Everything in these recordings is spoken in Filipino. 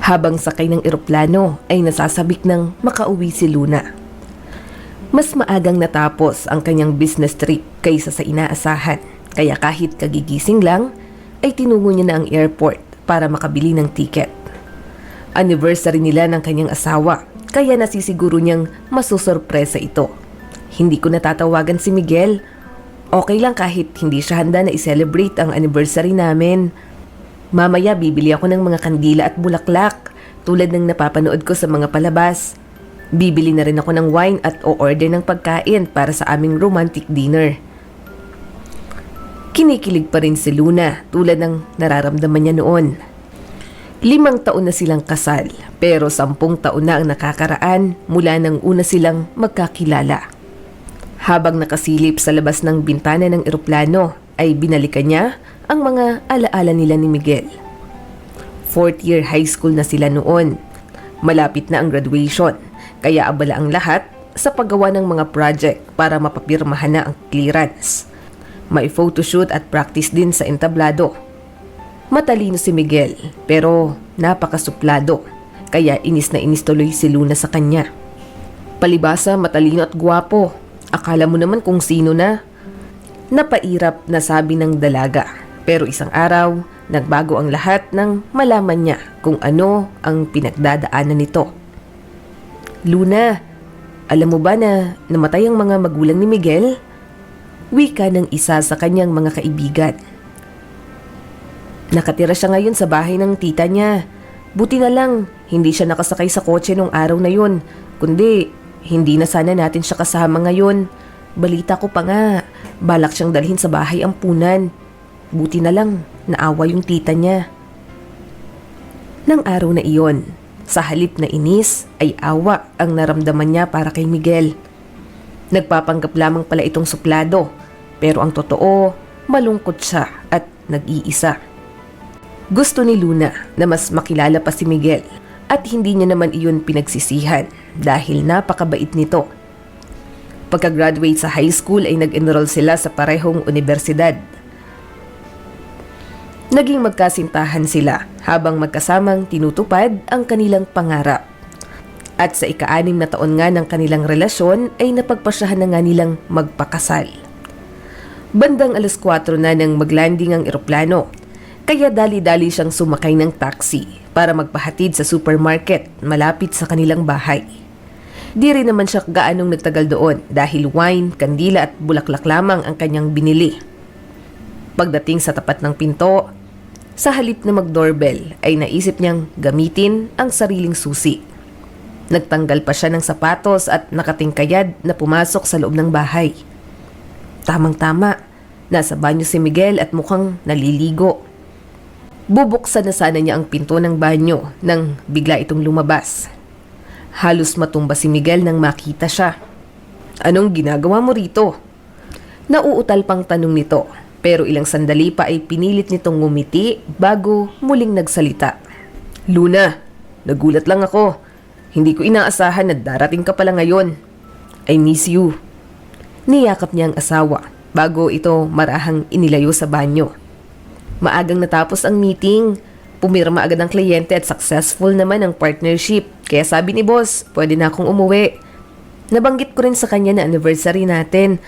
Habang sakay ng eroplano ay nasasabik ng makauwi si Luna. Mas maagang natapos ang kanyang business trip kaysa sa inaasahan, kaya kahit kagigising lang ay tinungo niya na ang airport para makabili ng ticket. Anniversary nila ng kanyang asawa, kaya nasisiguro niyang masusurpresa ito. Hindi ko natatawagan si Miguel. Okay lang kahit hindi siya handa na i-celebrate ang anniversary namin. Mamaya bibili ako ng mga kandila at bulaklak tulad ng napapanood ko sa mga palabas. Bibili na rin ako ng wine at o-order ng pagkain para sa aming romantic dinner. Kinikilig pa rin si Luna tulad ng nararamdaman niya noon. 5 taon na silang kasal pero 10 taon na ang nakakaraan mula nang una silang magkakilala. Habang nakasilip sa labas ng bintana ng eroplano ay binalikan niya ang mga alaala nila ni Miguel. 4th year high school na sila noon. Malapit na ang graduation, kaya abala ang lahat sa paggawa ng mga project para mapapirmahan na ang clearance. May photoshoot at practice din sa entablado. Matalino si Miguel pero napakasuplado, kaya inis na inis tuloy si Luna sa kanya. Palibasa matalino at gwapo, akala mo naman kung sino na. Napairap na sabi ng dalaga. Pero isang araw, nagbago ang lahat nang malaman niya kung ano ang pinagdadaanan nito. Luna, alam mo ba na namatay ang mga magulang ni Miguel? Wika ng isa sa kanyang mga kaibigan. Nakatira siya ngayon sa bahay ng tita niya. Buti na lang, hindi siya nakasakay sa kotse nung araw na yun. Kundi, hindi na sana natin siya kasama ngayon. Balita ko pa nga, balak siyang dalhin sa bahay ampunan. Buti na lang, naawa yung tita niya. Nang araw na iyon, sa halip na inis ay awa ang naramdaman niya para kay Miguel. Nagpapanggap lamang pala itong suplado, pero ang totoo, malungkot siya at nag-iisa. Gusto ni Luna na mas makilala pa si Miguel at hindi niya naman iyon pinagsisihan dahil napakabait nito. Pagka-graduate sa high school ay nag-enroll sila sa parehong universidad. Naging magkasintahan sila habang magkasamang tinutupad ang kanilang pangarap. At sa ika-6 na taon nga ng kanilang relasyon ay napagpasyahan na nga nilang magpakasal. Bandang 4:00 na nang maglanding ang eroplano, kaya dali-dali siyang sumakay ng taxi para magpahatid sa supermarket malapit sa kanilang bahay. Di rin naman siya gaanong nagtagal doon dahil wine, kandila at bulaklak lamang ang kanyang binili. Pagdating sa tapat ng pinto, sa halip na mag-doorbell ay naisip niyang gamitin ang sariling susi. Nagtanggal pa siya ng sapatos at nakatingkayad na pumasok sa loob ng bahay. Tamang-tama, nasa banyo si Miguel at mukhang naliligo. Bubuksan na sana niya ang pinto ng banyo nang bigla itong lumabas. Halos matumba si Miguel nang makita siya. "Anong ginagawa mo rito?" Nauutal pang tanong nito. Pero ilang sandali pa ay pinilit nitong ngumiti bago muling nagsalita. "Luna, nagulat lang ako. Hindi ko inaasahan na darating ka pala ngayon. I miss you." Niyakap niya ang asawa bago ito marahang inilayo sa banyo. Maagang natapos ang meeting. Pumirma agad ang kliyente at successful naman ang partnership. Kaya sabi ni boss, pwede na akong umuwi. Nabanggit ko rin sa kanya na anniversary natin.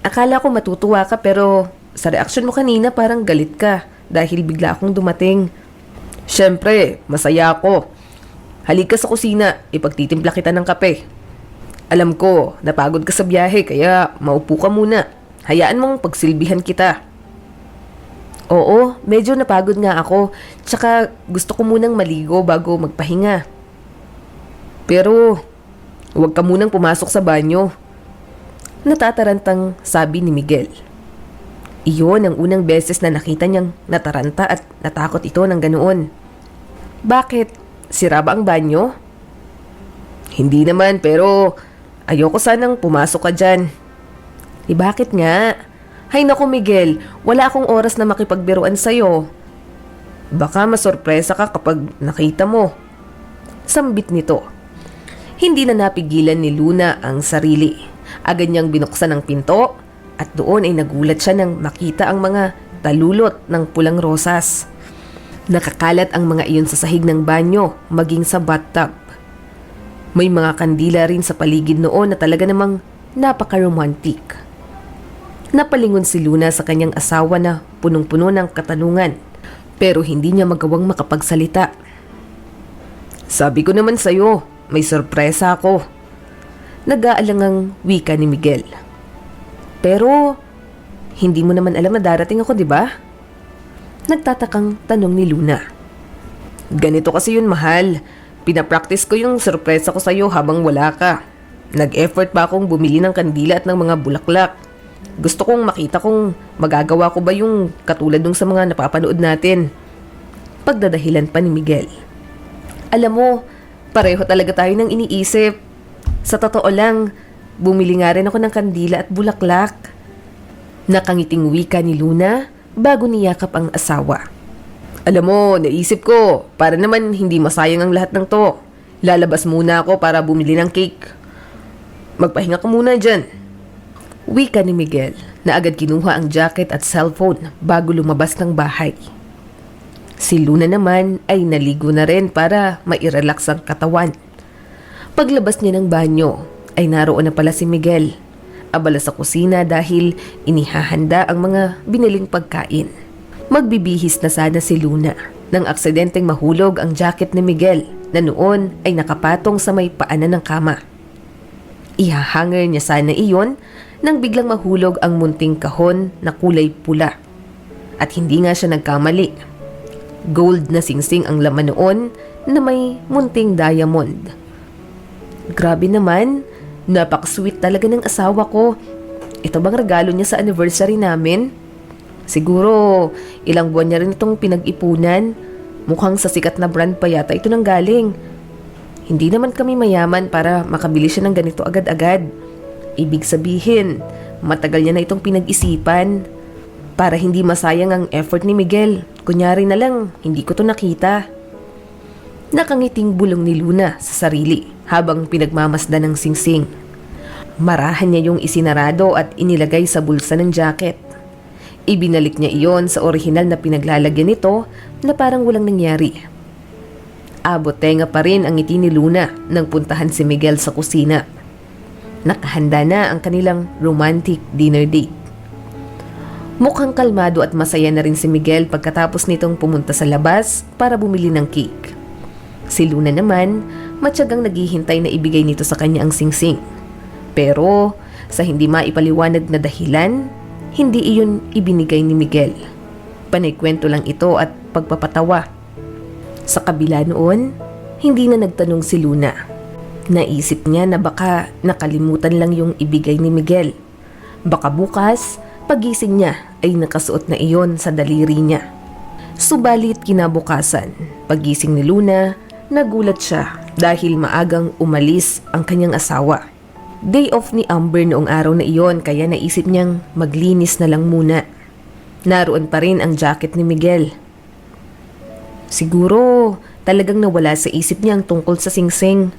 Akala ko matutuwa ka pero sa reaksyon mo kanina parang galit ka dahil bigla akong dumating. Siyempre, masaya ako. Halika sa kusina, ipagtitimpla kita ng kape. Alam ko, napagod ka sa biyahe kaya maupo ka muna. Hayaan mong pagsilbihan kita. Oo, medyo napagod nga ako. Tsaka gusto ko munang maligo bago magpahinga. Pero, huwag ka munang pumasok sa banyo. Natatarantang sabi ni Miguel. Iyon ang unang beses na nakita niyang nataranta at natakot ito ng ganoon. Bakit? Sira ba ang banyo? Hindi naman, pero ayoko sanang pumasok ka dyan. Bakit nga? Hay naku Miguel, wala akong oras na makipagbiruan sa'yo. Baka masorpresa ka kapag nakita mo. Sambit nito. Hindi na napigilan ni Luna ang sarili. Agad niyang binuksan ang pinto. At doon ay nagulat siya nang makita ang mga talulot ng pulang rosas. Nakakalat ang mga iyon sa sahig ng banyo, maging sa bathtub. May mga kandila rin sa paligid noon na talaga namang napaka-romantic. Napalingon si Luna sa kanyang asawa na punong-puno ng katanungan, pero hindi niya magawang makapagsalita. "Sabi ko naman sa'yo, may sorpresa ako." Nag-aalangang wika ni Miguel. "Pero, hindi mo naman alam na darating ako, di ba?" Nagtatakang tanong ni Luna. "Ganito kasi yun, mahal. Pinapractice ko yung sorpresa ko sa'yo habang wala ka. Nag-effort pa akong bumili ng kandila at ng mga bulaklak. Gusto kong makita kung magagawa ko ba yung katulad nung sa mga napapanood natin." Pagdadahilan pa ni Miguel. "Alam mo, pareho talaga tayo ng iniisip. Sa totoo lang, bumili nga rin ako ng kandila at bulaklak." Nakangiting wika ni Luna bago niyakap ang asawa. "Alam mo, naisip ko, para naman hindi masayang ang lahat ng to. Lalabas muna ako para bumili ng cake. Magpahinga ka muna dyan." Wika ni Miguel na agad kinuha ang jacket at cellphone bago lumabas ng bahay. Si Luna naman ay naligo na rin para mairelax ang katawan. Paglabas niya ng banyo ay naroon na pala si Miguel. Abala sa kusina dahil inihahanda ang mga biniling pagkain. Magbibihis na sana si Luna nang aksidenteng mahulog ang jacket ni Miguel na noon ay nakapatong sa may paanan ng kama. Ihahanger niya sana iyon nang biglang mahulog ang munting kahon na kulay pula. At hindi nga siya nagkamali. Gold na singsing ang laman noon na may munting diamond. Grabe naman, napak-sweet talaga ng asawa ko. Ito bang regalo niya sa anniversary namin? Siguro, ilang buwan niya rin itong pinag-ipunan. Mukhang sa sikat na brand pa yata ito nang galing. Hindi naman kami mayaman para makabili siya ng ganito agad-agad. Ibig sabihin, matagal niya na itong pinag-isipan. Para hindi masayang ang effort ni Miguel, kunyari na lang, hindi ko to nakita. Nakangiting bulong ni Luna sa sarili habang pinagmamasdan ng singsing. Marahan niya yung isinarado at inilagay sa bulsa ng jacket. Ibinalik niya iyon sa orihinal na pinaglalagyan nito na parang walang nangyari. Abot tenga pa rin ang ngiti ni Luna nang puntahan si Miguel sa kusina. Nakahanda na ang kanilang romantic dinner date. Mukhang kalmado at masaya na rin si Miguel pagkatapos nitong pumunta sa labas para bumili ng cake. Si Luna naman, matyagang naghihintay na ibigay nito sa kanya ang singsing. Pero sa hindi maipaliwanag na dahilan, hindi iyon ibinigay ni Miguel. Panaykwento lang ito at pagpapatawa. Sa kabila noon, hindi na nagtanong si Luna. Naisip niya na baka nakalimutan lang yung ibigay ni Miguel. Baka bukas, pagising niya ay nakasuot na iyon sa daliri niya. Subalit kinabukasan, pagising ni Luna, nagulat siya dahil maagang umalis ang kanyang asawa. Day off ni Amber noong araw na iyon kaya naisip niyang maglinis na lang muna. Naroon pa rin ang jacket ni Miguel. Siguro talagang nawala sa isip niya ang tungkol sa singsing.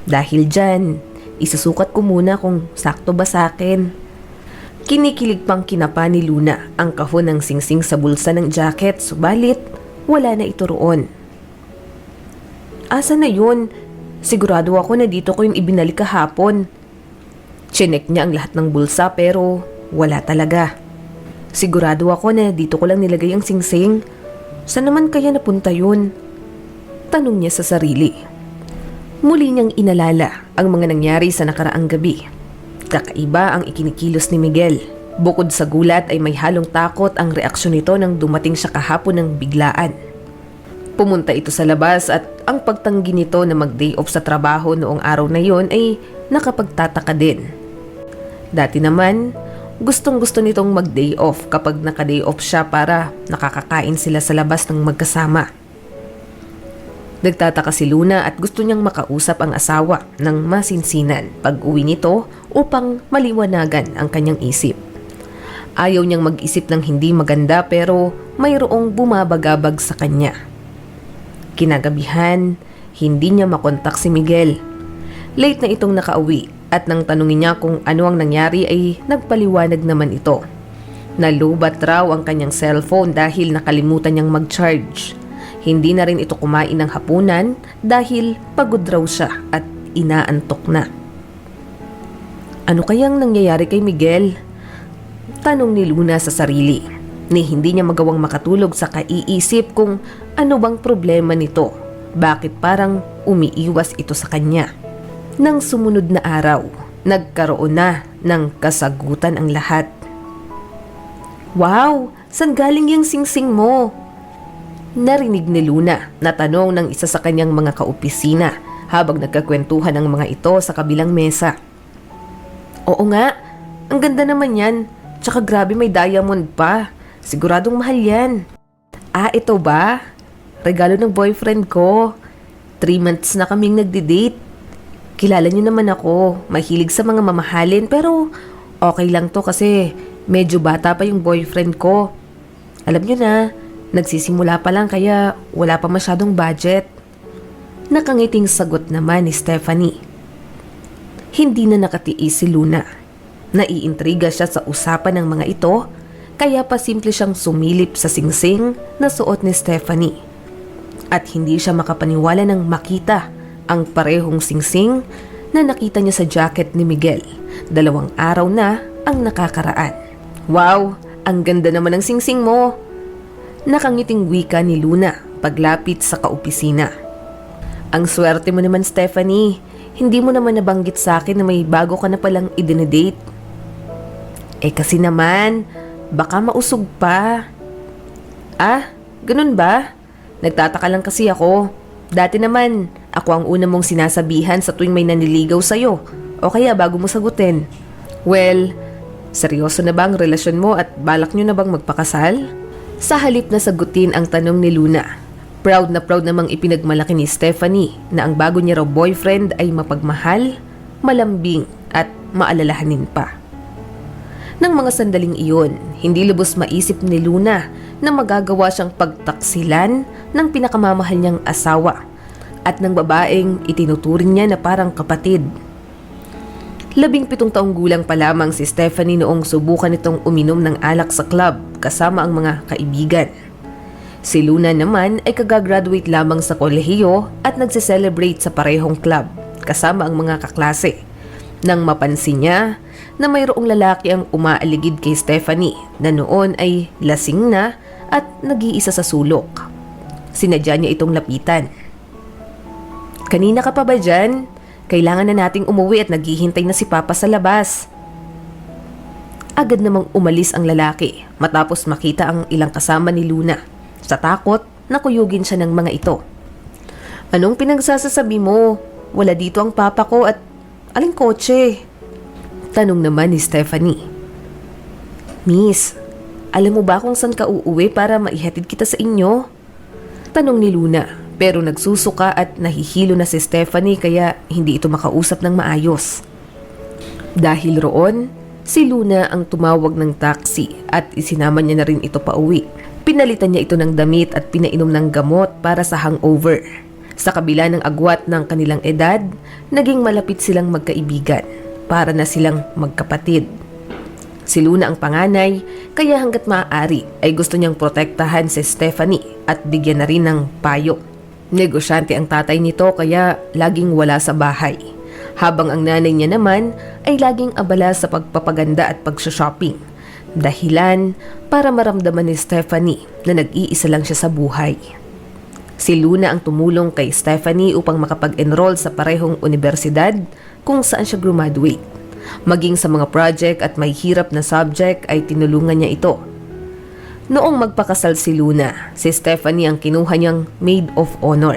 Dahil dyan, isusukat ko muna kung sakto ba sa akin. Kinikilig pang kinapa ni Luna ang kahon ng singsing sa bulsa ng jacket, subalit wala na ito roon. Asa na yun? Sigurado ako na dito ko yung ibinalik kahapon. Chinek niya ang lahat ng bulsa pero wala talaga. Sigurado ako na dito ko lang nilagay ang singsing. Saan naman kaya napunta yun? Tanong niya sa sarili. Muli niyang inalala ang mga nangyari sa nakaraang gabi. Kakaiba ang ikinikilos ni Miguel. Bukod sa gulat ay may halong takot ang reaksyon nito nang dumating siya kahapon ng biglaan. Pumunta ito sa labas at ang pagtanggi nito na mag-day off sa trabaho noong araw na yon ay nakapagtataka din. Dati naman, gustong-gusto nitong mag-day off kapag naka-day off siya para nakakakain sila sa labas ng magkasama. Nagtataka si Luna at gusto niyang makausap ang asawa ng masinsinan pag-uwi nito upang maliwanagan ang kanyang isip. Ayaw niyang mag-isip ng hindi maganda pero mayroong bumabagabag sa kanya. Kinagabihan, hindi niya makontak si Miguel. Late na itong nakauwi at nang tanungin niya kung ano ang nangyari ay nagpaliwanag naman ito. Nalubat raw ang kanyang cellphone dahil nakalimutan niyang mag-charge. Hindi na rin ito kumain ng hapunan dahil pagod raw siya at inaantok na. Ano kayang nangyayari kay Miguel? Tanong ni Luna sa sarili, ni hindi niya magawang makatulog sa kaiisip kung ano bang problema nito. Bakit parang umiiwas ito sa kanya? Nang sumunod na araw, nagkaroon na ng kasagutan ang lahat. Wow! Saan galing yung singsing mo? Narinig ni Luna na tanong ng isa sa kanyang mga kaopisina habang nagkakwentuhan ang mga ito sa kabilang mesa. Oo nga, ang ganda naman yan. Tsaka grabe may diamond pa. Siguradong mahal yan. Ah, ito ba? Regalo ng boyfriend ko. 3 months na kaming nagdi-date. Kilala niyo naman ako. Mahilig sa mga mamahalin pero okay lang to kasi medyo bata pa yung boyfriend ko. Alam niyo na, nagsisimula pa lang kaya wala pa masyadong budget. Nakangiting sagot naman ni Stephanie. Hindi na nakatiis si Luna. Naiintriga siya sa usapan ng mga ito kaya pa simple siyang sumilip sa singsing na suot ni Stephanie. At hindi siya makapaniwala nang makita ang parehong singsing na nakita niya sa jacket ni Miguel. 2 araw na ang nakakaraan. Wow! Ang ganda naman ng singsing mo! Nakangiting wika ni Luna paglapit sa kaopisina. Ang swerte mo naman, Stephanie. Hindi mo naman nabanggit sa akin na may bago ka na palang idinedate. Eh kasi naman, baka mausog pa. Ah, ganun ba? Nagtataka lang kasi ako. Dati naman, ako ang una mong sinasabihan sa tuwing may naniligaw sa'yo. O kaya bago mo sagutin. Well, seryoso na ba ang relasyon mo at balak nyo na bang magpakasal? Sa halip na sagutin ang tanong ni Luna, proud na proud namang ipinagmalaki ni Stephanie na ang bago niya raw boyfriend ay mapagmahal, malambing at maalalahanin pa. Nang mga sandaling iyon, hindi lubos maisip ni Luna na magagawa siyang pagtaksilan ng pinakamamahal niyang asawa at ng babaeng itinuturing niya na parang kapatid. 17 taong gulang pa lamang si Stephanie noong subukan nitong uminom ng alak sa club kasama ang mga kaibigan. Si Luna naman ay kagagraduate lamang sa kolehiyo at nagse-celebrate sa parehong club kasama ang mga kaklase. Nang mapansin niya na mayroong lalaki ang umaaligid kay Stephanie na noon ay lasing na at nag-iisa sa sulok. Sinadya niya itong lapitan. Kanina ka pa ba dyan? Kailangan na nating umuwi at naghihintay na si Papa sa labas. Agad namang umalis ang lalaki matapos makita ang ilang kasama ni Luna. Sa takot, nakuyugin siya ng mga ito. Anong pinagsasasabi mo? Wala dito ang papa ko at aling kotse? Tanong naman ni Stephanie. Miss, alam mo ba kung saan ka uuwi para maihatid kita sa inyo? Tanong ni Luna. Pero nagsusuka at nahihilo na si Stephanie kaya hindi ito makausap ng maayos. Dahil roon, si Luna ang tumawag ng taxi at isinama niya na rin ito pauwi. Pinalitan niya ito ng damit at pinainom ng gamot para sa hangover. Sa kabila ng agwat ng kanilang edad, naging malapit silang magkaibigan. Para na silang magkapatid. Si Luna ang panganay kaya hanggat maaari ay gusto niyang protektahan si Stephanie at bigyan na rin ng payo. Negosyante ang tatay nito kaya laging wala sa bahay. Habang ang nanay niya naman ay laging abala sa pagpapaganda at pagsha-shopping. Dahilan para maramdaman ni Stephanie na nag-iisa lang siya sa buhay. Si Luna ang tumulong kay Stephanie upang makapag-enroll sa parehong universidad kung saan siya graduate. Maging sa mga project at may hirap na subject ay tinulungan niya ito. Noong magpakasal si Luna, si Stephanie ang kinuha niyang maid of honor.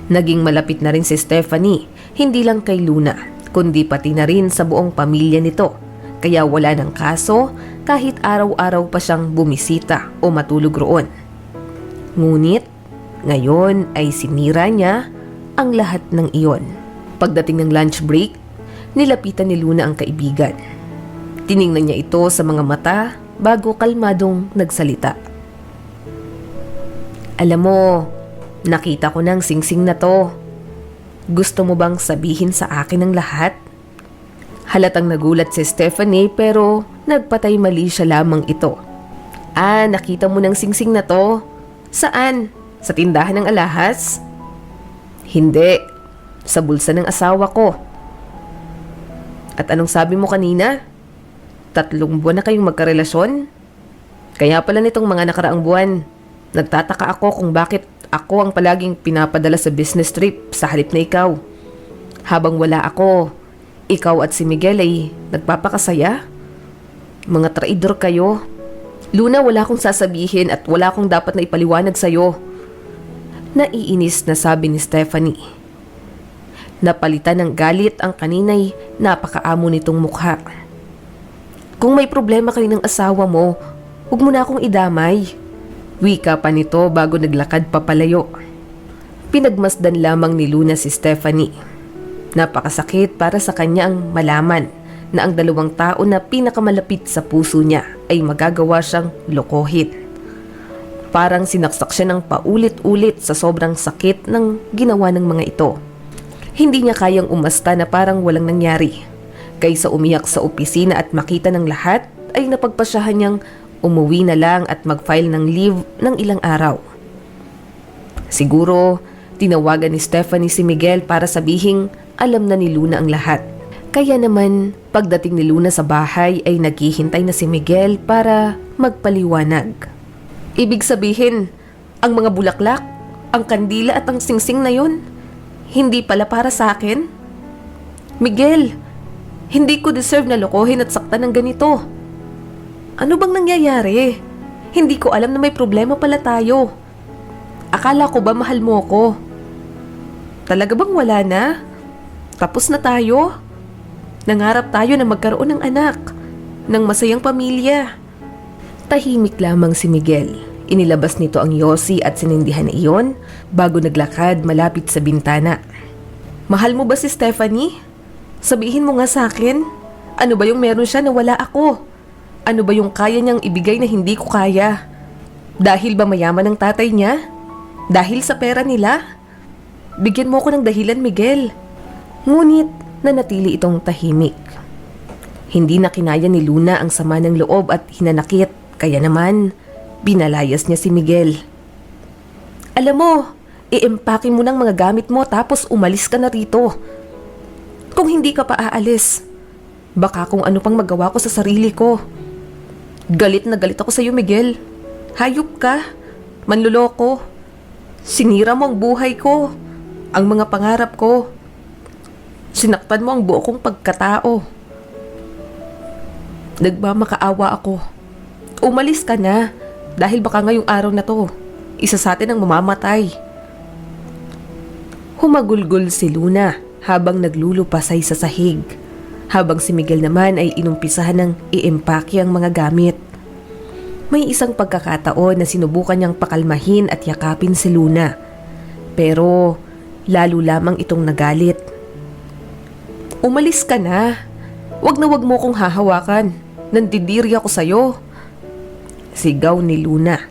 Naging malapit na rin si Stephanie, hindi lang kay Luna, kundi pati na rin sa buong pamilya nito. Kaya wala ng kaso kahit araw-araw pa siyang bumisita o matulog roon. Ngunit, ngayon ay sinira niya ang lahat ng iyon. Pagdating ng lunch break, nilapitan ni Luna ang kaibigan. Tiningnan niya ito sa mga mata bago kalmadong nagsalita. Alam mo, nakita ko ng singsing na to. Gusto mo bang sabihin sa akin ang lahat? Halatang nagulat si Stephanie pero nagpatay mali siya lamang ito. Ah, nakita mo ng singsing na to? Saan? Sa tindahan ng alahas? Hindi. Sa bulsa ng asawa ko. At anong sabi mo kanina? 3 buwan na kayong magkarelasyon? Kaya pala nitong mga nakaraang buwan, nagtataka ako kung bakit ako ang palaging pinapadala sa business trip sa halip na ikaw. Habang wala ako, ikaw at si Miguel ay nagpapakasaya? Mga traidor kayo. Luna, wala akong sasabihin at wala akong dapat na ipaliwanag sa'yo. Naiinis na sabi ni Stephanie. Napalitan ng galit ang kanina'y napakaamo nitong mukha. Kung may problema kayo ng asawa mo, huwag mo na akong idamay. Wika pa nito bago naglakad papalayo. Pinagmasdan lamang ni Luna si Stephanie. Napakasakit para sa kanya ang malaman na ang 2 tao na pinakamalapit sa puso niya ay magagawa siyang lokohin. Parang sinaksak siya ng paulit-ulit sa sobrang sakit ng ginawa ng mga ito. Hindi niya kayang umasta na parang walang nangyari. Kaysa umiyak sa opisina at makita ng lahat, ay napagpasyahan niyang umuwi na lang at mag-file ng leave ng ilang araw. Siguro, tinawagan ni Stephanie si Miguel para sabihing alam na ni Luna ang lahat. Kaya naman, pagdating ni Luna sa bahay ay naghihintay na si Miguel para magpaliwanag. Ibig sabihin, ang mga bulaklak, ang kandila at ang singsing na yun, hindi pala para sa akin? Miguel, hindi ko deserve na lokohin at saktan ng ganito. Ano bang nangyayari? Hindi ko alam na may problema pala tayo. Akala ko ba mahal mo ko? Talaga bang wala na? Tapos na tayo? Nangarap tayo na magkaroon ng anak, ng masayang pamilya. Tahimik lamang si Miguel. Inilabas nito ang yosi at sinindihan na iyon bago naglakad malapit sa bintana. Mahal mo ba si Stephanie? Sabihin mo nga sa akin, ano ba yung meron siya na wala ako? Ano ba yung kaya niyang ibigay na hindi ko kaya? Dahil ba mayaman ang tatay niya? Dahil sa pera nila? Bigyan mo ko ng dahilan, Miguel. Ngunit nanatili itong tahimik. Hindi na kinaya ni Luna ang sama ng loob at hinanakit, kaya naman binalayas niya si Miguel. Alam mo, i-empake mo ng mga gamit mo tapos umalis ka na rito. Kung hindi ka pa aalis, baka kung ano pang magawa ko sa sarili ko. Galit na galit ako sa iyo, Miguel. Hayop ka, manluloko. Sinira mo ang buhay ko, ang mga pangarap ko. Sinaktan mo ang buo kong pagkatao. Nagmamakaawa ako. Umalis ka na dahil baka ngayong araw na to, isa sa atin ang mamamatay. Humagulgol si Luna habang naglulupasay sa sahig, habang si Miguel naman ay inumpisahan ng iempake ang mga gamit. May isang pagkakataon na sinubukan niyang pakalmahin at yakapin si Luna, pero lalo lamang itong nagalit. Umalis ka na. Wag mo kong hahawakan. Nandidiri ako sa'yo. Sigaw ni Luna.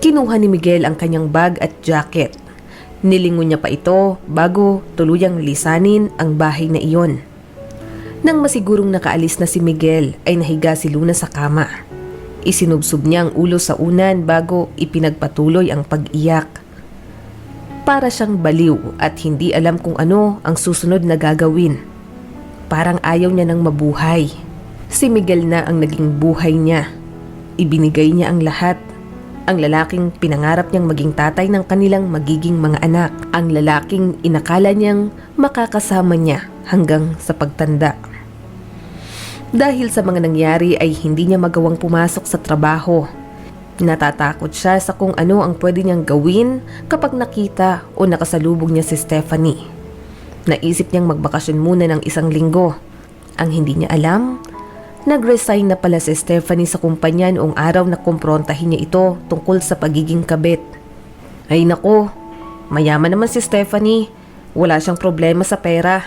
Kinuha ni Miguel ang kanyang bag at jacket. Nilingon niya pa ito bago tuluyang lisanin ang bahay na iyon. Nang masigurong nakaalis na si Miguel ay nahiga si Luna sa kama. Isinubsob niya ang ulo sa unan bago ipinagpatuloy ang pag-iyak. Para siyang baliw at hindi alam kung ano ang susunod na gagawin. Parang ayaw niya nang mabuhay. Si Miguel na ang naging buhay niya. Ibinigay niya ang lahat. Ang lalaking pinangarap niyang maging tatay ng kanilang magiging mga anak. Ang lalaking inakala niyang makakasama niya hanggang sa pagtanda. Dahil sa mga nangyari ay hindi niya magawang pumasok sa trabaho. Natatakot siya sa kung ano ang pwede niyang gawin kapag nakita o nakasalubong niya si Stephanie. Naisip niyang magbakasyon muna ng 1 linggo. Ang hindi niya alam, nag-resign na pala si Stephanie sa kumpanya noong araw na kumprontahin niya ito tungkol sa pagiging kabit. Ay nako, mayaman naman si Stephanie. Wala siyang problema sa pera.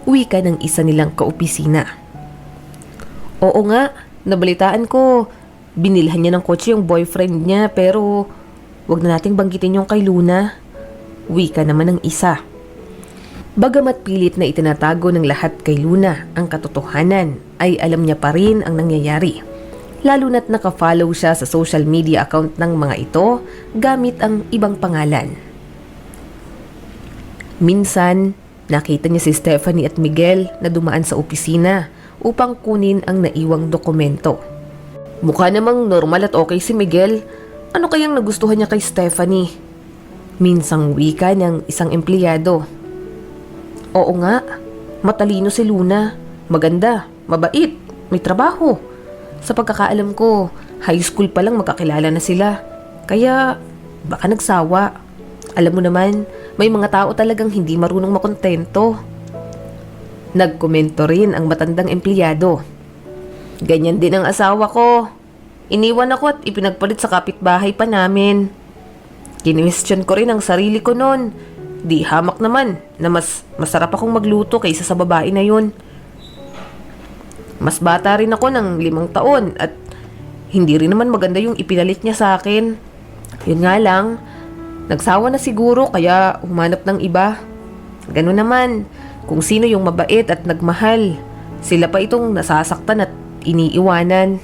Uwi ka ng isa nilang kaopisina. Oo nga, nabalitaan ko. Binilhan niya ng kotse yung boyfriend niya pero wag na nating banggitin yung kay Luna. Uwi ka naman ng isa. Bagamat pilit na itinatago ng lahat kay Luna ang katotohanan, ay alam niya pa rin ang nangyayari. lalo na't nakafollow siya sa social media account ng mga ito gamit ang ibang pangalan. Minsan, nakita niya si Stephanie at Miguel na dumaan sa opisina upang kunin ang naiwang dokumento. Mukha namang normal at okay si Miguel. Ano kayang nagustuhan niya kay Stephanie? Minsang wika ng isang empleyado. Oo nga, matalino si Luna. Maganda, mabait, may trabaho. Sa pagkakaalam ko, high school pa lang magkakilala na sila. Kaya baka nagsawa. Alam mo naman, may mga tao talagang hindi marunong makontento. Nagkomento rin ang matandang empleyado. Ganyan din ang asawa ko. Iniwan ako at ipinagpalit sa kapitbahay pa namin. Kinwestiyon ko rin ang sarili ko noon. Di hamak naman na mas masarap akong magluto kaysa sa babae na yun. Mas bata rin ako ng 5 taon at hindi rin naman maganda yung ipinalit niya sa akin. Yun nga lang, nagsawa na siguro kaya humanap ng iba. Ganun naman, kung sino yung mabait at nagmahal, sila pa itong nasasaktan at iniiwanan.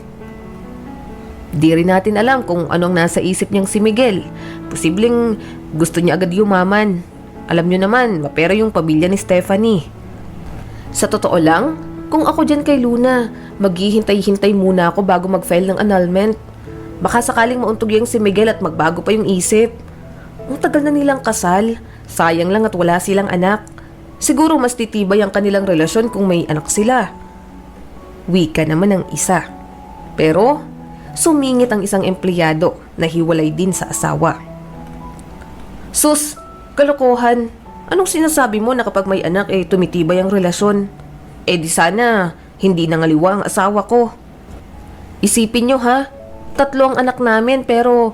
Di rin natin alam kung anong nasa isip niyang si Miguel. Posibleng gusto niya agad yumaman. Alam niyo naman, mapera yung pamilya ni Stephanie. Sa totoo lang, kung ako dyan kay Luna, maghihintay-hintay muna ako bago mag-file ng annulment. Baka sakaling mauntog yung si Miguel at magbago pa yung isip. Ang tagal na nilang kasal, sayang lang at wala silang anak. Siguro mas titibay ang kanilang relasyon kung may anak sila. Wika naman ang isa. Pero sumingit ang isang empleyado na hiwalay din sa asawa. Sus, kalokohan. Anong sinasabi mo na kapag may anak tumitibay ang relasyon? Di sana hindi nangaliwa ang asawa ko. Isipin nyo ha, 3 ang anak namin pero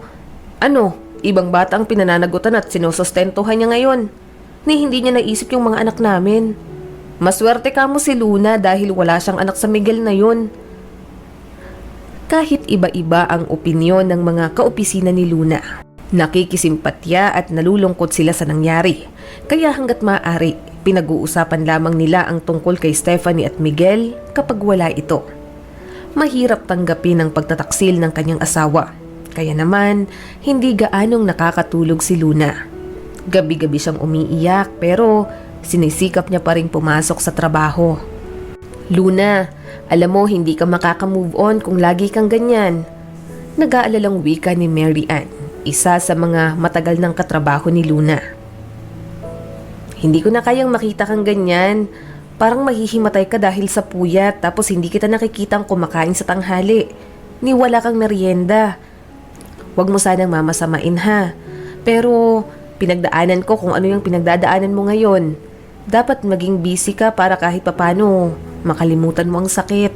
ibang bata ang pinananagutan at sinusustentuhan niya ngayon. Ni hindi niya naisip yung mga anak namin. Maswerte ka mo si Luna dahil wala siyang anak sa Miguel na yun. Kahit iba-iba ang opinyon ng mga kaopisina ni Luna, nakikisimpatya at nalulungkot sila sa nangyari. Kaya hanggat maaari, pinag-uusapan lamang nila ang tungkol kay Stephanie at Miguel kapag wala ito. Mahirap tanggapin ang pagtataksil ng kanyang asawa. Kaya naman, hindi gaanong nakakatulog si Luna. Gabi-gabi siyang umiiyak pero sinisikap niya pa rin pumasok sa trabaho. Luna, alam mo hindi ka makaka-move on kung lagi kang ganyan. Nag-aalalang wika ni Mary Ann, isa sa mga matagal ng katrabaho ni Luna. Hindi ko na kayang makita kang ganyan. Parang mahihimatay ka dahil sa puyat tapos hindi kita nakikitang kumakain sa tanghali. Ni wala kang merienda. Huwag mo sanang mamasamain ha. Pero pinagdaanan ko kung ano yung pinagdadaanan mo ngayon. Dapat maging busy ka para kahit papano makalimutan mo ang sakit.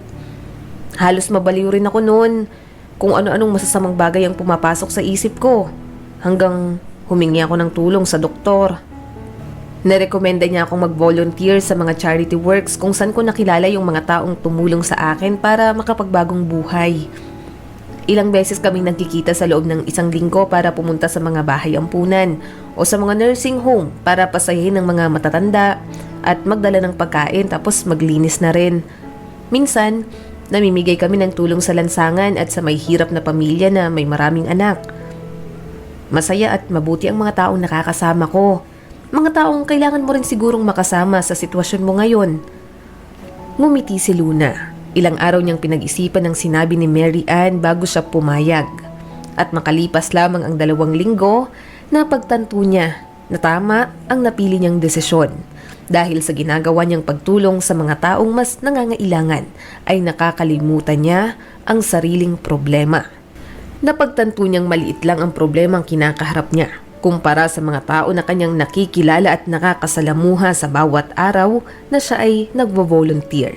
Halos mabaliw rin ako noon kung ano-anong masasamang bagay ang pumapasok sa isip ko. Hanggang humingi ako ng tulong sa doktor. Narekomenda niya akong mag-volunteer sa mga charity works kung saan ko nakilala yung mga taong tumulong sa akin para makapagbagong buhay. Ilang beses kaming nagkikita sa loob ng 1 linggo para pumunta sa mga bahay ampunan o sa mga nursing home para pasahin ng mga matatanda at magdala ng pagkain tapos maglinis na rin. Minsan, namimigay kami ng tulong sa lansangan at sa may hirap na pamilya na may maraming anak. Masaya at mabuti ang mga taong nakakasama ko. Mga taong kailangan mo rin sigurong makasama sa sitwasyon mo ngayon. Ngumiti si Luna. Ilang araw niyang pinag-isipan ang sinabi ni Mary Ann bago siya pumayag. At makalipas lamang ang 2 linggo, napagtanto niya na tama ang napili niyang desisyon. Dahil sa ginagawa niyang pagtulong sa mga taong mas nangangailangan, ay nakakalimutan niya ang sariling problema. Napagtanto niyang maliit lang ang problemang kinakaharap niya kumpara sa mga tao na kanyang nakikilala at nakakasalamuha sa bawat araw na siya ay nagvo-volunteer.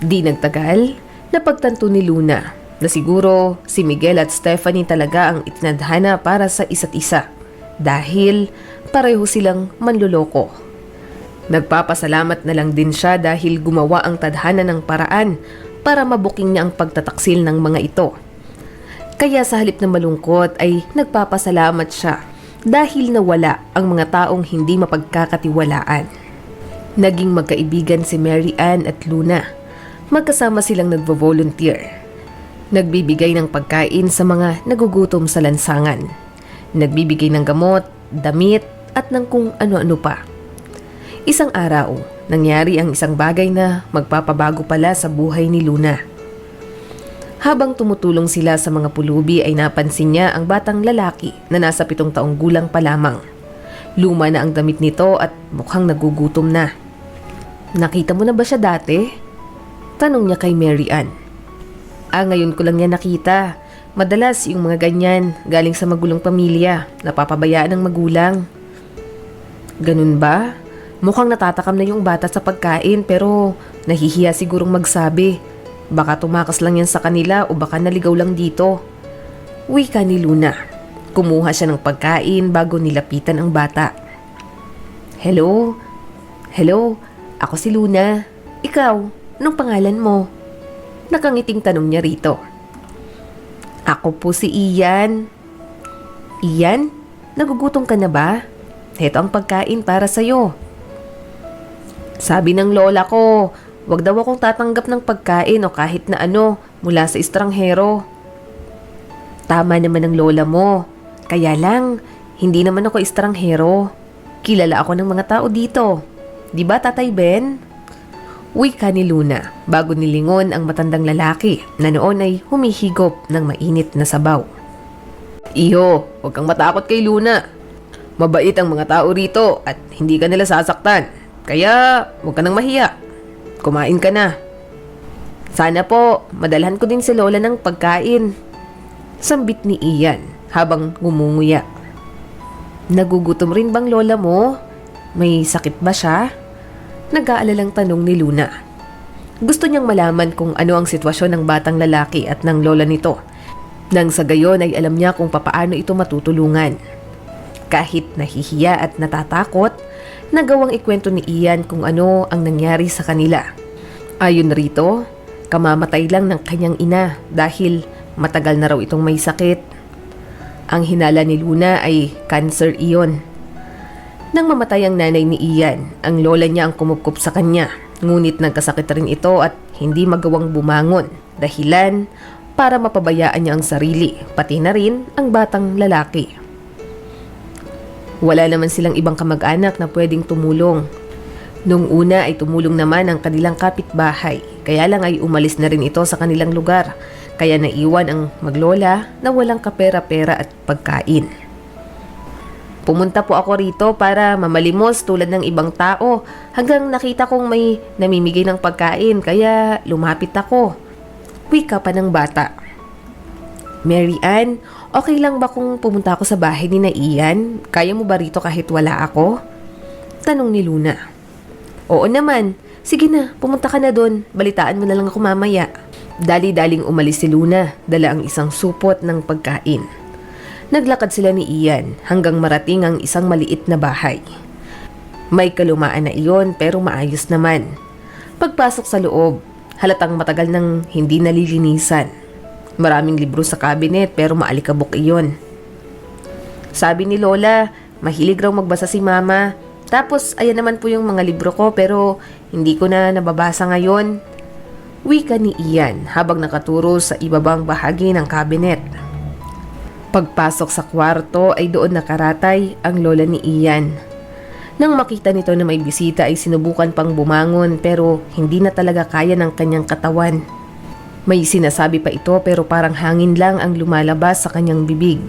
Di nagtagal, napagtanto ni Luna na siguro si Miguel at Stephanie talaga ang itinadhana para sa isa't isa dahil pareho silang manloloko. Nagpapasalamat na lang din siya dahil gumawa ang tadhana ng paraan para mabuking niya ang pagtataksil ng mga ito. Kaya sa halip na malungkot ay nagpapasalamat siya dahil nawala ang mga taong hindi mapagkakatiwalaan. Naging magkaibigan si Mary Ann at Luna. Magkasama silang nagvo-volunteer. Nagbibigay ng pagkain sa mga nagugutom sa lansangan. Nagbibigay ng gamot, damit at ng kung ano-ano pa. Isang araw, nangyari ang isang bagay na magpapabago pala sa buhay ni Luna. Habang tumutulong sila sa mga pulubi ay napansin niya ang batang lalaki na nasa 7 taong gulang pa lamang. Luma na ang damit nito at mukhang nagugutom na. "Nakita mo na ba siya dati?" tanong niya kay Mary Ann. Ngayon ko lang yan nakita. Madalas yung mga ganyan galing sa magulong pamilya, napapabayaan ng magulang." "Ganun ba? Mukhang natatakam na yung bata sa pagkain pero nahihiya sigurong magsabi. Baka tumakas lang yan sa kanila o baka naligaw lang dito." Wika ni Luna. Kumuha siya ng pagkain bago nilapitan ang bata. Hello? Hello? Ako si Luna. Ikaw, anong pangalan mo?" Nakangiting tanong niya rito. "Ako po si Ian." "Ian? Nagugutom ka na ba? Heto ang pagkain para sa'yo." "Sabi ng lola ko, wag daw akong tatanggap ng pagkain o kahit na ano mula sa estranghero." "Tama naman ang lola mo. Kaya lang, hindi naman ako estranghero. Kilala ako ng mga tao dito. Di ba, Tatay Ben?" Wika ni Luna bago nilingon ang matandang lalaki na noon ay humihigop ng mainit na sabaw. "Iho, huwag kang matakot kay Luna. Mabait ang mga tao rito at hindi ka nila sasaktan. Kaya huwag ka nang mahiya. Kumain ka na." "Sana po, madalhan ko din si Lola ng pagkain." Sambit ni Ian habang ngumunguya. "Nagugutom rin bang lola mo? May sakit ba siya?" Nag-aalalang tanong ni Luna. Gusto niyang malaman kung ano ang sitwasyon ng batang lalaki at ng lola nito. Nang sa gayon ay alam niya kung papaano ito matutulungan. Kahit nahihiya at natatakot, nagawang ikwento ni Ian kung ano ang nangyari sa kanila. Ayon rito, kamamatay lang ng kanyang ina dahil matagal na raw itong may sakit. Ang hinala ni Luna ay cancer iyon. Nang mamatay ang nanay ni Ian, ang lola niya ang kumupkup sa kanya. Ngunit nagkasakit rin ito at hindi magawang bumangon. Dahilan para mapabayaan niya ang sarili, pati na rin ang batang lalaki. Wala naman silang ibang kamag-anak na pwedeng tumulong. Nung una ay tumulong naman ang kanilang kapitbahay, kaya lang ay umalis na rin ito sa kanilang lugar. Kaya naiwan ang maglola na walang kapera-pera at pagkain. "Pumunta po ako rito para mamalimos tulad ng ibang tao hanggang nakita kong may namimigay ng pagkain kaya lumapit ako." Wika pa ng bata. "Mary Ann, okay lang ba kung pumunta ako sa bahay ni na Ian? Kaya mo ba rito kahit wala ako?" tanong ni Luna. "Oo naman. Sige na, pumunta ka na doon. Balitaan mo na lang ako mamaya." Dali-daling umalis si Luna, dala ang isang supot ng pagkain. Naglakad sila ni Ian hanggang marating ang isang maliit na bahay. May kalumaan na iyon pero maayos naman. Pagpasok sa loob, halatang matagal nang hindi nalilinisan. Maraming libro sa cabinet pero maalikabok iyon. Sabi ni Lola, mahilig raw magbasa si Mama. Tapos ayan naman po yung mga libro ko pero hindi ko na nababasa ngayon. Wika ni Ian habang nakaturo sa ibabang bahagi ng cabinet. Pagpasok sa kwarto ay doon nakaratay ang lola ni Ian. Nang makita nito na may bisita ay sinubukan pang bumangon pero hindi na talaga kaya ng kanyang katawan. May sinasabi pa ito pero parang hangin lang ang lumalabas sa kanyang bibig.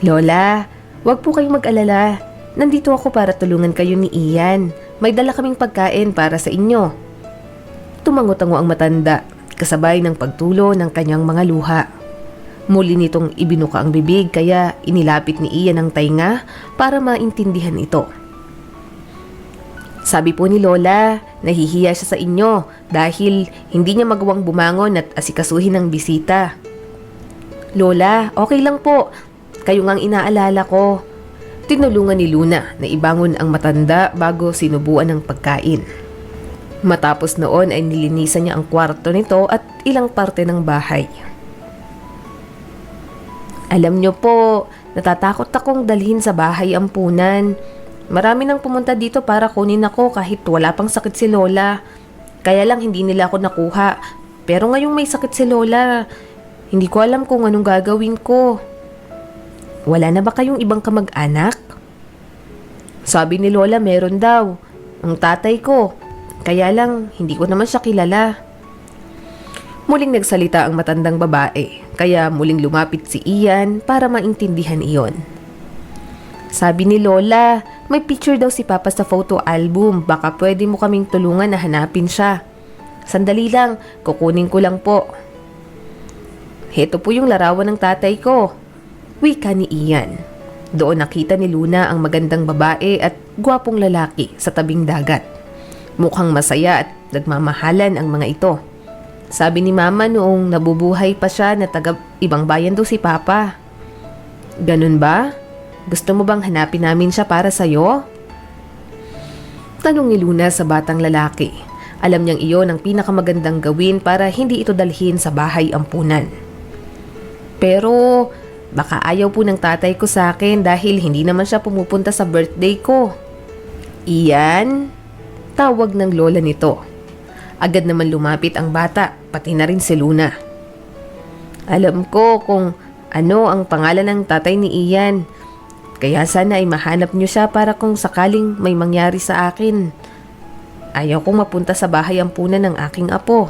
"Lola, wag po kayong mag-alala. Nandito ako para tulungan kayo ni Ian. May dala kaming pagkain para sa inyo." Tumango-tango ang matanda kasabay ng pagtulo ng kanyang mga luha. Muli nitong ibinuka ang bibig kaya inilapit ni Ian ang tainga para maintindihan ito. "Sabi po ni Lola, nahihiya siya sa inyo dahil hindi niya magawang bumangon at asikasuhin ang bisita." "Lola, okay lang po. Kayo ngang inaalala ko." Tinulungan ni Luna na ibangon ang matanda bago sinubuan ng pagkain. Matapos noon ay nilinisan niya ang kwarto nito at ilang parte ng bahay. "Alam niyo po, natatakot akong dalhin sa bahay ampunan. Marami nang pumunta dito para kunin ako kahit wala pang sakit si Lola. Kaya lang hindi nila ako nakuha. Pero ngayong may sakit si Lola, hindi ko alam kung anong gagawin ko. Wala na ba kayong ibang kamag-anak? Sabi ni Lola meron daw. Ang tatay ko. Kaya lang, hindi ko naman siya kilala. Muling nagsalita ang matandang babae, kaya muling lumapit si Ian para maintindihan iyon. Sabi ni Lola, may picture daw si Papa sa photo album. Baka pwede mo kaming tulungan na hanapin siya. Sandali lang, kukunin ko lang po. Heto po yung larawan ng tatay ko. Wika ni Ian. Doon nakita ni Luna ang magandang babae at gwapong lalaki sa tabing dagat. Mukhang masaya at nagmamahalan ang mga ito. Sabi ni Mama noong nabubuhay pa siya na taga ibang bayan daw si Papa. Ganun ba? Gusto mo bang hanapin namin siya para sa'yo? Tanong ni Luna sa batang lalaki. Alam niyang iyon ang pinakamagandang gawin para hindi ito dalhin sa bahay ampunan. Pero baka ayaw po ng tatay ko sa akin dahil hindi naman siya pumupunta sa birthday ko. Iyan, tawag ng lola nito. Agad naman lumapit ang bata, pati na rin si Luna. Alam ko kung ano ang pangalan ng tatay ni Ian. Kaya sana ay mahanap niyo siya para kung sakaling may mangyari sa akin. Ayaw kong mapunta sa bahay ampunan ng aking apo.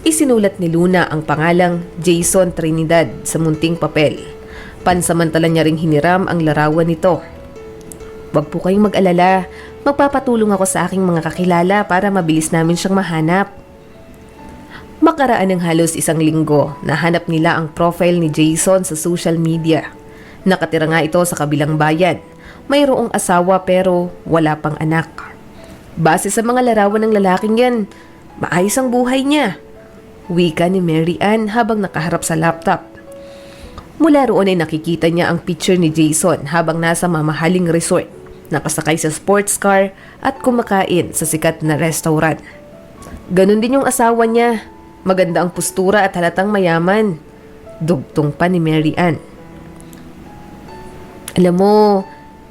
Isinulat ni Luna ang pangalang Jason Trinidad sa munting papel. Pansamantala niya ring hiniram ang larawan nito. Huwag po kayong mag-alala. Magpapatulong ako sa aking mga kakilala para mabilis namin siyang mahanap. Makaraan ng halos 1 linggo, nahanap nila ang profile ni Jason sa social media. Nakatira nga ito sa kabilang bayan. Mayroong asawa pero wala pang anak. Base sa mga larawan ng lalaking yan, maayos ang buhay niya. Wika ni Mary Ann habang nakaharap sa laptop. Mula roon ay nakikita niya ang picture ni Jason habang nasa mamahaling resort, nakasakay sa sports car at kumakain sa sikat na restaurant. Ganon din yung asawa niya. Maganda ang postura at halatang mayaman. Dugtong pa ni Mary Ann. Alam mo,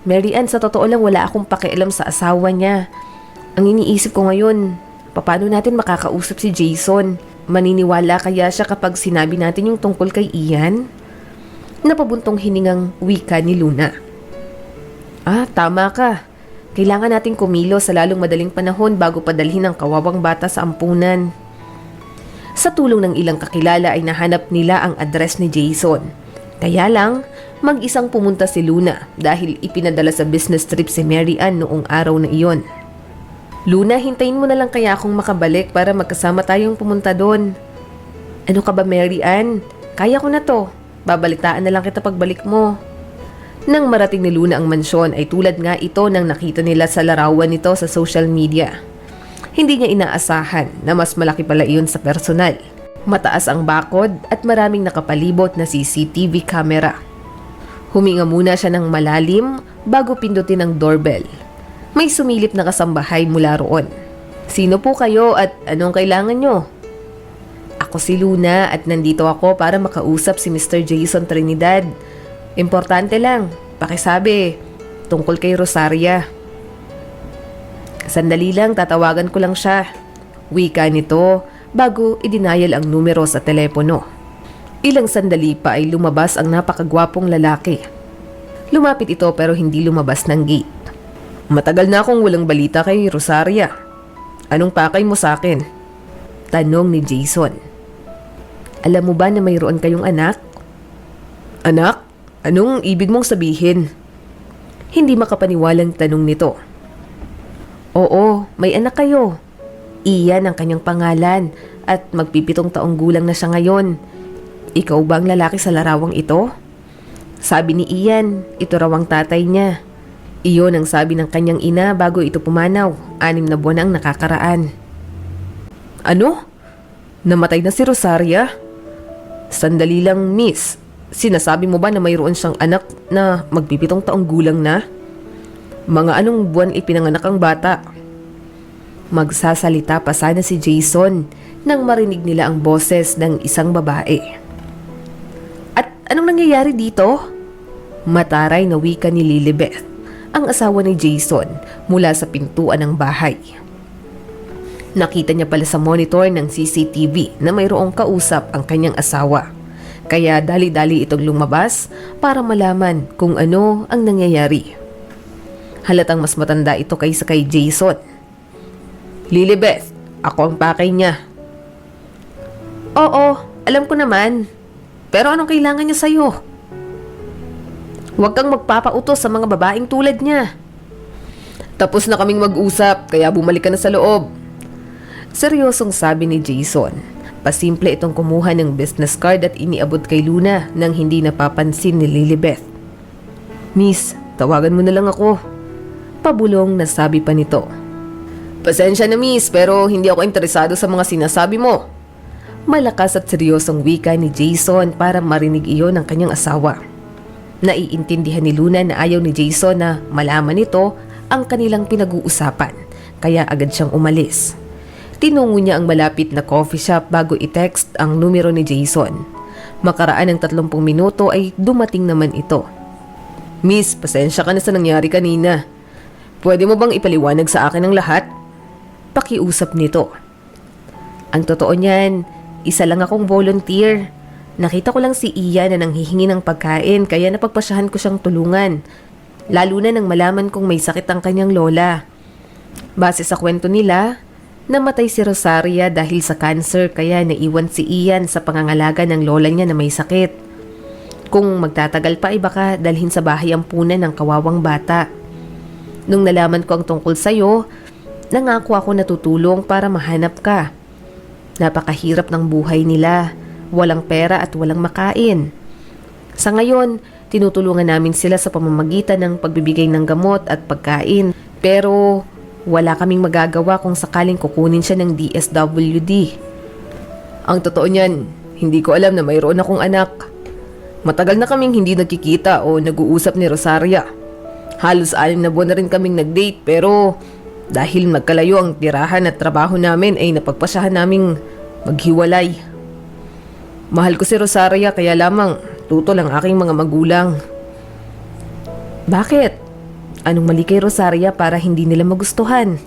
Mary Ann, sa totoo lang wala akong pakialam sa asawa niya. Ang iniisip ko ngayon, paano natin makakausap si Jason? Maniniwala kaya siya kapag sinabi natin yung tungkol kay Ian? Napabuntong hiningang wika ni Luna. Tama ka. Kailangan nating kumilo sa lalong madaling panahon bago padalhin ang kawawang bata sa ampunan. Sa tulong ng ilang kakilala ay nahanap nila ang address ni Jason. Kaya lang, mag-isang pumunta si Luna dahil ipinadala sa business trip si Mary Ann noong araw na iyon. Luna, hintayin mo na lang kaya akong makabalik para magkasama tayong pumunta doon. Ano ka ba, Mary Ann? Kaya ko na to. Babalitaan na lang kita pagbalik mo. Nang marating ni Luna ang mansyon ay tulad nga ito nang nakita nila sa larawan nito sa social media. Hindi niya inaasahan na mas malaki pala iyon sa personal. Mataas ang bakod at maraming nakapalibot na CCTV camera. Huminga muna siya ng malalim bago pindutin ang doorbell. May sumilip na kasambahay mula roon. Sino po kayo at anong kailangan nyo? Ako si Luna at nandito ako para makausap si Mr. Jason Trinidad. Importante lang, pakisabi, tungkol kay Rosaria. Sandali lang, tatawagan ko lang siya. Wika nito bago idinayal ang numero sa telepono. Ilang sandali pa ay lumabas ang napakagwapong lalaki. Lumapit ito pero hindi lumabas ng gate. Matagal na akong walang balita kay Rosaria. Anong pakay mo sa akin? Tanong ni Jason. Alam mo ba na mayroon kayong anak? Anak? Anong ibig mong sabihin? Hindi makapaniwalang tanong nito. Oo, may anak kayo. Iyan ang kanyang pangalan at magpipitong taong gulang na siya ngayon. Ikaw ba ang lalaki sa larawang ito? Sabi ni Ian, ito raw ang tatay niya. Iyon ang sabi ng kanyang ina bago ito pumanaw. 6 na buwan ang nakakaraan. Ano? Namatay na si Rosaria? Sandali lang, miss. Sinasabi mo ba na mayroon siyang anak na magpipitong taong gulang na? Mga anong buwan ipinanganak ang bata? Magsasalita pa sana si Jason nang marinig nila ang boses ng isang babae. At anong nangyayari dito? Mataray na wika ni Lilibeth, ang asawa ni Jason, mula sa pintuan ng bahay. Nakita niya pala sa monitor ng CCTV na mayroong kausap ang kanyang asawa. Kaya dali-dali itong lumabas para malaman kung ano ang nangyayari. Halatang mas matanda ito kaysa kay Jason. "Lilibeth, ako ang pakay niya." "Oo, alam ko naman. Pero anong kailangan niya sa'yo? Huwag kang magpapautos sa mga babaeng tulad niya." "Tapos na kaming mag-usap, kaya bumalik ka na sa loob." Seryosong sabi ni Jason. Pasimple itong kumuha ng business card at iniabot kay Luna nang hindi napapansin ni Lilibeth. "Miss, tawagan mo na lang ako." Pabulong na sabi pa nito. "Pasensya na miss, pero hindi ako interesado sa mga sinasabi mo." Malakas at seryosong wika ni Jason para marinig iyon ng kanyang asawa. Naiintindihan ni Luna na ayaw ni Jason na malaman nito ang kanilang pinag-uusapan, kaya agad siyang umalis. Tinungo niya ang malapit na coffee shop bago i-text ang numero ni Jason. Makaraan ng 30 minuto ay dumating naman ito. "Miss, pasensya ka na sa nangyari kanina. Pwede mo bang ipaliwanag sa akin ang lahat?" Pakiusap nito. "Ang totoo niyan, isa lang akong volunteer. Nakita ko lang si Ian na nanghihingi ng pagkain kaya napagpasyahan ko siyang tulungan. Lalo na nang malaman kong may sakit ang kanyang lola. Base sa kwento nila, namatay si Rosaria dahil sa cancer kaya naiwan si Ian sa pangangalaga ng lola niya na may sakit. Kung magtatagal pa ay baka dalhin sa bahay ampunan ng kawawang bata. Nung nalaman ko ang tungkol sa'yo, nangako ako na tutulong para mahanap ka. Napakahirap ng buhay nila, walang pera at walang makain. Sa ngayon, tinutulungan namin sila sa pamamagitan ng pagbibigay ng gamot at pagkain. Pero wala kaming magagawa kung sakaling kukunin siya ng DSWD. Ang totoo niyan, hindi ko alam na mayroon akong anak. Matagal na kaming hindi nagkikita o nag-uusap ni Rosaria. Halos 6 na buwan na rin kaming nag-date pero dahil magkalayo ang tirahan at trabaho namin ay napagpasyahan naming maghiwalay. Mahal ko si Rosaria kaya lamang tutol ang aking mga magulang." "Bakit? Anong mali kay Rosaria para hindi nila magustuhan?"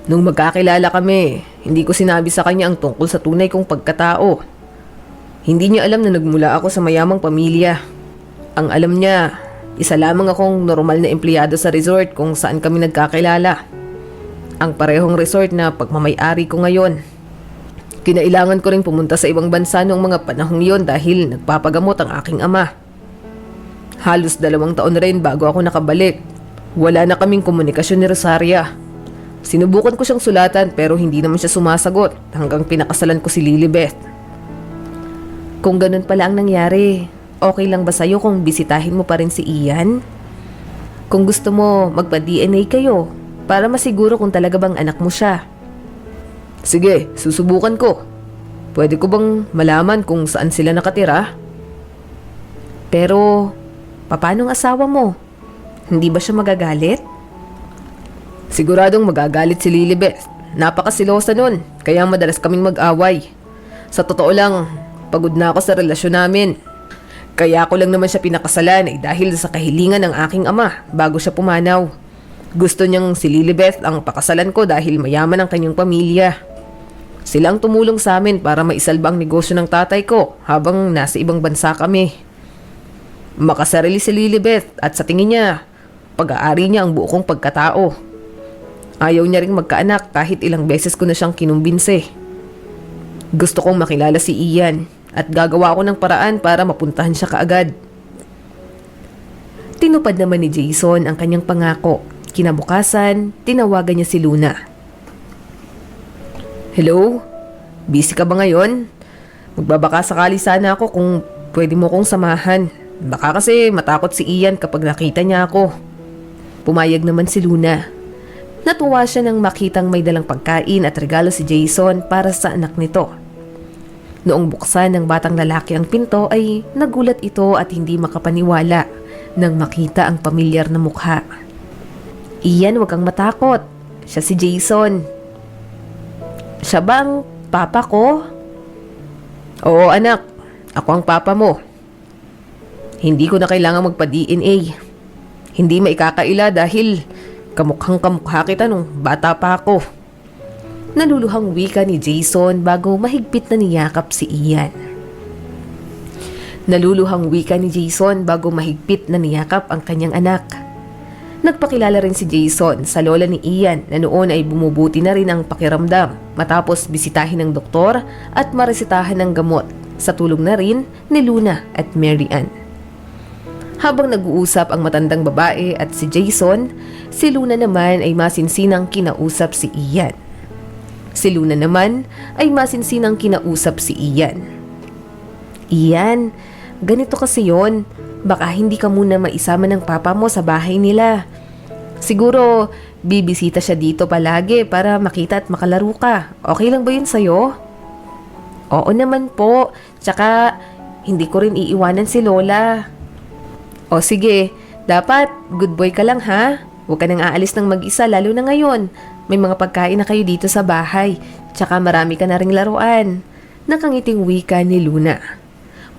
"Nung magkakilala kami, hindi ko sinabi sa kanya ang tungkol sa tunay kong pagkatao. Hindi niya alam na nagmula ako sa mayamang pamilya. Ang alam niya, isa lamang akong normal na empleyado sa resort kung saan kami nagkakilala. Ang parehong resort na pagmamay-ari ko ngayon. Kinailangan ko rin pumunta sa ibang bansa noong mga panahong yon dahil nagpapagamot ang aking ama. Halos 2 taon na rin bago ako nakabalik. Wala na kaming komunikasyon ni Rosaria. Sinubukan ko siyang sulatan pero hindi naman siya sumasagot hanggang pinakasalan ko si Lilibeth." "Kung ganun pala ang nangyari, okay lang ba sa'yo kung bisitahin mo pa rin si Ian? Kung gusto mo, magpa-DNA kayo para masiguro kung talaga bang anak mo siya." "Sige, susubukan ko. Pwede ko bang malaman kung saan sila nakatira?" "Pero, paano ang asawa mo? Hindi ba siya magagalit?" "Siguradong magagalit si Lilibeth. Napakasilosa nun, kaya madalas kaming mag-away. Sa totoo lang, pagod na ako sa relasyon namin. Kaya ako lang naman siya pinakasalan ay dahil sa kahilingan ng aking ama bago siya pumanaw. Gusto niyang si Lilibeth ang pakasalan ko dahil mayaman ang kanyang pamilya. Sila ang tumulong sa amin para maisalba ang negosyo ng tatay ko habang nasa ibang bansa kami. Makasarili si Lilibeth at sa tingin niya, pag-aari niya ang buo kong pagkatao. Ayaw niya ring magkaanak kahit ilang beses ko na siyang kinumbinse. Gusto kong makilala si Ian at gagawa ako ng paraan para mapuntahan siya kaagad." Tinupad naman ni Jason ang kanyang pangako. Kinabukasan, tinawagan niya si Luna. "Hello? Busy ka ba ngayon? Magbabaka sakali sana ako kung pwede mo kong samahan. Baka kasi matakot si Ian kapag nakita niya ako." Pumayag naman si Luna. Natuwa siya nang makitang may dalang pagkain at regalo si Jason para sa anak nito. Noong buksan ng batang lalaki ang pinto ay nagulat ito at hindi makapaniwala nang makita ang pamilyar na mukha. "Ian, huwag kang matakot. Siya si Jason." "Siya ba ang papa ko?" "Oo anak, ako ang papa mo. Hindi ko na kailangang magpa-DNA. Hindi maikakaila dahil kamukhang kamukha kita nung bata pa ako. Naluluhang wika ni Jason bago mahigpit na niyakap si Ian. Naluluhang wika ni Jason bago mahigpit na niyakap ang kanyang anak. Nagpakilala rin si Jason sa lola ni Ian na noon ay bumubuti na rin ang pakiramdam matapos bisitahin ng doktor at maresetahan ng gamot sa tulong na rin ni Luna at Mary Ann. Habang nag-uusap ang matandang babae at si Jason, si Luna naman ay masinsinang kinausap si Ian. Si Luna naman ay masinsinang kinausap si Ian. Ian, ganito kasi yon. Baka hindi ka muna maisama ng papa mo sa bahay nila. Siguro, bibisita siya dito palagi para makita at makalaro ka. Okay lang ba yun sa'yo? Oo naman po. Tsaka, hindi ko rin iiwanan si Lola. O sige, dapat good boy ka lang ha. Huwag ka nang aalis ng mag-isa lalo na ngayon. May mga pagkain na kayo dito sa bahay. Tsaka marami ka na ring laruan. Nakangiting wika ni Luna.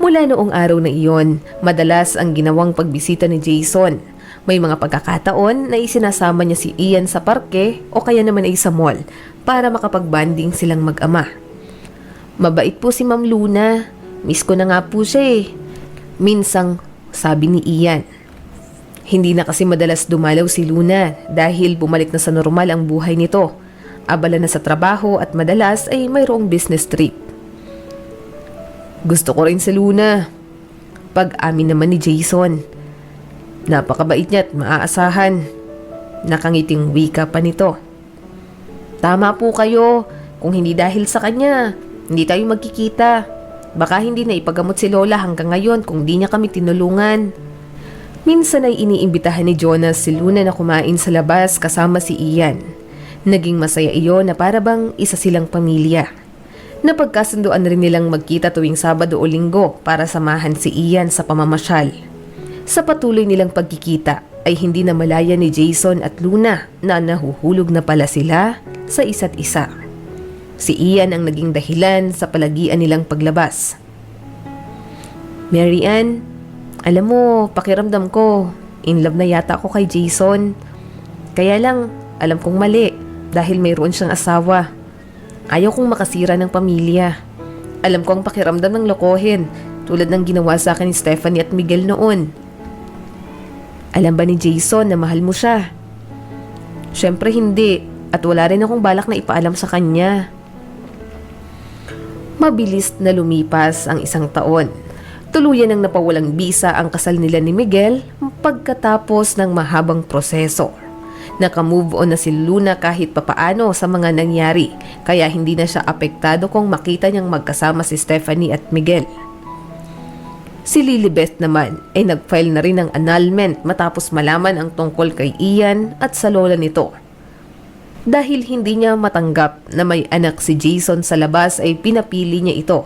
Mula noong araw na iyon, madalas ang ginawang pagbisita ni Jason. May mga pagkakataon na isinasama niya si Ian sa parke o kaya naman ay sa mall para makapag-banding silang mag-ama. Mabait po si Ma'am Luna. Miss ko na nga po siya eh. Minsang sabi ni Ian. Hindi na kasi madalas dumalaw si Luna dahil bumalik na sa normal ang buhay nito. Abala na sa trabaho at madalas ay mayroong business trip. Gusto ko rin si Luna. Pag-amin naman ni Jason. Napakabait niya at maaasahan. Nakangiting wika pa nito. Tama po kayo. Kung hindi dahil sa kanya, hindi tayo magkikita. Baka hindi na ipagamot si Lola hanggang ngayon kung di niya kami tinulungan. Minsan ay iniimbitahan ni Jonas si Luna na kumain sa labas kasama si Ian. Naging masaya iyon na para bang isa silang pamilya. Napagkasunduan rin nilang magkita tuwing Sabado o Linggo para samahan si Ian sa pamamasyal. Sa patuloy nilang pagkikita ay hindi na malaya ni Jason at Luna na nahuhulog na pala sila sa isa't isa. Si Ian ang naging dahilan sa palagian nilang paglabas. Mary Ann, alam mo, pakiramdam ko, in love na yata ako kay Jason. Kaya lang, alam kong mali dahil mayroon siyang asawa. Ayaw kong makasira ng pamilya. Alam ko ang pakiramdam ng lokohin tulad ng ginawa sa akin ni Stephanie at Miguel noon. Alam ba ni Jason na mahal mo siya? Siyempre hindi at wala rin akong balak na ipaalam sa kanya. Mabilis na lumipas ang isang taon. Tuluyan ang napawalang bisa ang kasal nila ni Miguel pagkatapos ng mahabang proseso. Naka-move on na si Luna kahit papaano sa mga nangyari kaya hindi na siya apektado kung makita niyang magkasama si Stephanie at Miguel. Si Lilibeth naman ay nag-file na rin ng annulment matapos malaman ang tungkol kay Ian at sa lola nito. Dahil hindi niya matanggap na may anak si Jason sa labas ay pinapili niya ito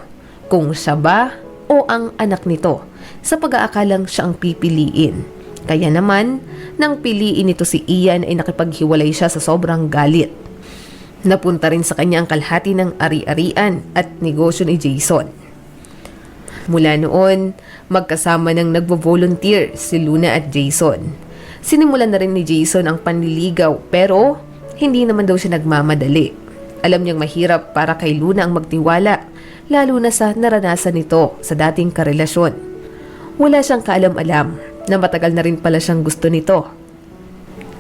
kung siya ba o ang anak nito sa pag-aakalang siya ang pipiliin. Kaya naman, nang piliin nito si Ian ay nakipaghiwalay siya sa sobrang galit. Napunta rin sa kanya ang kalahati ng ari-arian at negosyo ni Jason. Mula noon, magkasama ng nagvo-volunteer si Luna at Jason. Sinimulan na rin ni Jason ang panliligaw pero hindi naman daw siya nagmamadali. Alam niyang mahirap para kay Luna ang magtiwala, lalo na sa naranasan nito sa dating karelasyon. Wala siyang kaalam-alam na matagal na rin pala siyang gusto nito.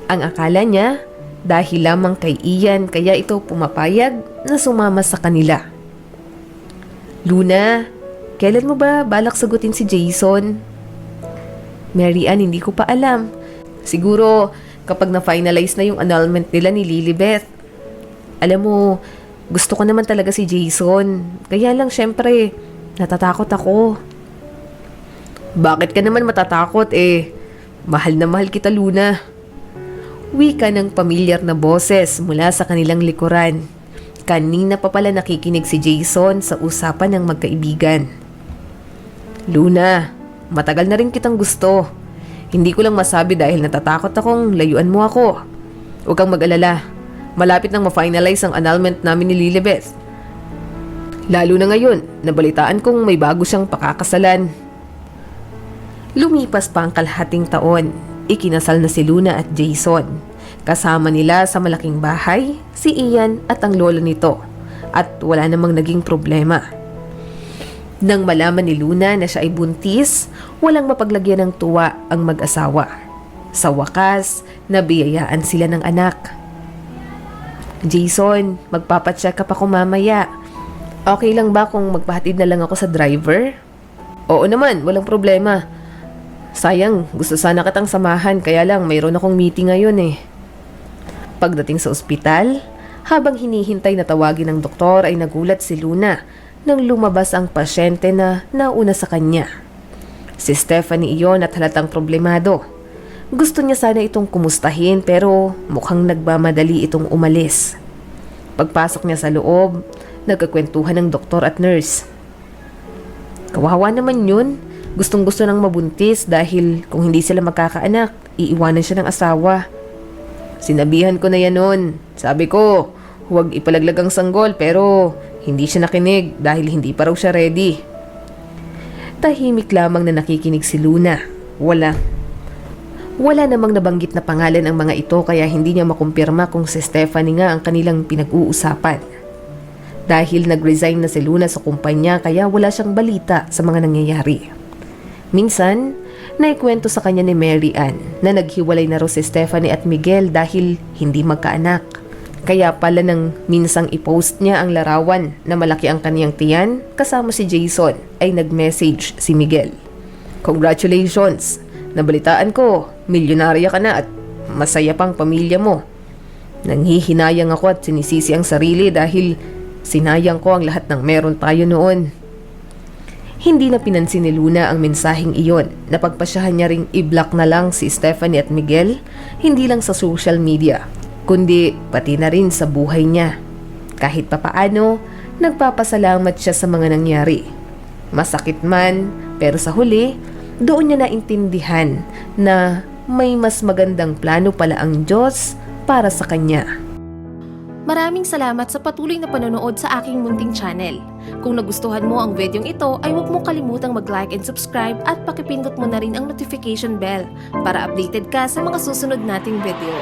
Ang akala niya, dahil lamang kay Ian kaya ito pumapayag na sumama sa kanila. Luna, kailan mo ba balak sagutin si Jason? Mary Ann, hindi ko pa alam. Siguro kapag na-finalize na yung annulment nila ni Lilibeth. Alam mo, gusto ko naman talaga si Jason. Kaya lang syempre, natatakot ako. Bakit ka naman matatakot eh? Mahal na mahal kita, Luna. Wika ng pamilyar na boses mula sa kanilang likuran. Kanina pa pala nakikinig si Jason sa usapan ng magkaibigan. Luna, matagal na rin kitang gusto. Hindi ko lang masabi dahil natatakot akong layuan mo ako. Huwag kang mag-alala. Malapit nang ma-finalize ang annulment namin ni Lilibeth. Lalo na ngayon, nabalitaan kong may bago siyang pakakasalan. Lumipas pa ang kalahating taon. Ikinasal na si Luna at Jason. Kasama nila sa malaking bahay si Ian at ang lolo nito at wala namang naging problema. Nang malaman ni Luna na siya ay buntis, walang mapaglagyan ng tuwa ang mag-asawa. Sa wakas, nabiyayaan sila ng anak. Jason, magpapacheck up ako mamaya. Okay lang ba kung magpahatid na lang ako sa driver? Oo naman, walang problema. Sayang, gusto sana kitang samahan kaya lang mayroon akong meeting ngayon eh. Pagdating sa ospital, habang hinihintay na tawagin ng doktor ay nagulat si Luna nang lumabas ang pasyente na nauna sa kanya. Si Stephanie iyon at halatang problemado. Gusto niya sana itong kumustahin pero mukhang nagmamadali itong umalis. Pagpasok niya sa loob, nagkakwentuhan ng doktor at nurse. Kawawa naman yun. Gustong-gusto nang mabuntis dahil kung hindi sila magkakaanak, iiwanan siya ng asawa. Sinabihan ko na yan noon. Sabi ko, huwag ipalaglag ang sanggol pero hindi siya nakinig dahil hindi pa raw siya ready. Tahimik lamang na nakikinig si Luna. Wala namang nabanggit na pangalan ang mga ito kaya hindi niya makumpirma kung si Stephanie nga ang kanilang pinag-uusapan. Dahil nag-resign na si Luna sa kumpanya kaya wala siyang balita sa mga nangyayari. Minsan, naikwento sa kanya ni Mary Ann na naghiwalay na raw si Stephanie at Miguel dahil hindi magkaanak. Kaya pala nang minsang i-post niya ang larawan na malaki ang kaniyang tiyan kasama si Jason ay nag-message si Miguel. Congratulations! Nabalitaan ko, milyonarya ka na at masaya pang pamilya mo. Nanghihinayang ako at sinisisi ang sarili dahil sinayang ko ang lahat ng meron tayo noon. Hindi na pinansin ni Luna ang mensaheng iyon. Napagpasyahan niya ring i-block na lang si Stephanie at Miguel, hindi lang sa social media, kundi pati na rin sa buhay niya. Kahit papaano, nagpapasalamat siya sa mga nangyari. Masakit man, pero sa huli, doon niya naintindihan na may mas magandang plano pala ang Diyos para sa kanya. Maraming salamat sa patuloy na panonood sa aking munting channel. Kung nagustuhan mo ang videong ito ay huwag mo kalimutang mag-like and subscribe at pakipindot mo na rin ang notification bell para updated ka sa mga susunod nating video.